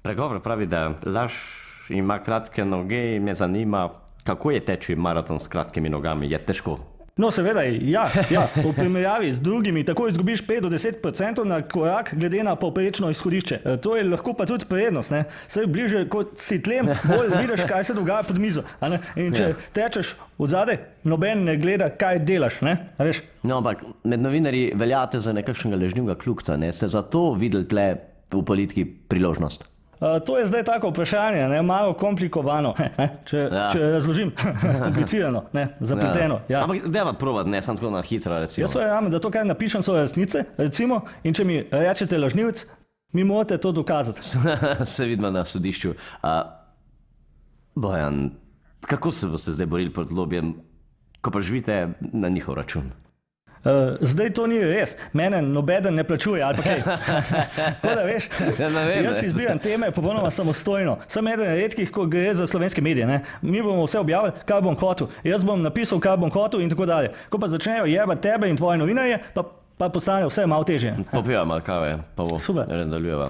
Pregovor pravi, da laž ima kratke noge in me zanima, kako je teči maraton s kratkimi nogami. Je težko? No, seveda, ja, v primerjavi z drugimi tako izgubiš 5 do 10% na korak glede na povprečno izhodišče. To je lahko pa tudi prednost, ne? Saj bliže kot si tlem, bolj vidiš, kaj se dogaja pod mizo. In če tečeš od zadaj, noben ne gleda, kaj delaš, ne? A veš? No, ampak med novinarji veljate za nekakšnega lažnivega kljukca, ne? Ste zato videli tle v politiki priložnost? To je zdaj tako vprašanje, ne, malo komplikovano, če razložim, komplicirano, ne, zapleteno. Ja. Ampak dajva provat, ne, sam tako na hitro recimo. Jaz verjamem, da to, kaj napišem, so resnice, recimo, in če mi rečete lažnivec, mi morate to dokazati. Se vidimo na sodišču. Bojan, kako se boste zdaj borili proti lobijem, ko pa živite na njihov račun? Zdaj to ni res, mene nobeden ne plačuje ali pa kaj. Tako da veš, jaz izbijam teme popolnoma samostojno. Sem eden redkih, ko gre za slovenske medije. Ne? Mi bomo vse objavili, kar bom hotel. Jaz bom napisal, kar bom hotel in tako dalje. Ko pa začnejo jebati tebe in tvoje novinarje, pa postane vse malo težje. Popijamo kave, pa bo Super. nadaljujeva.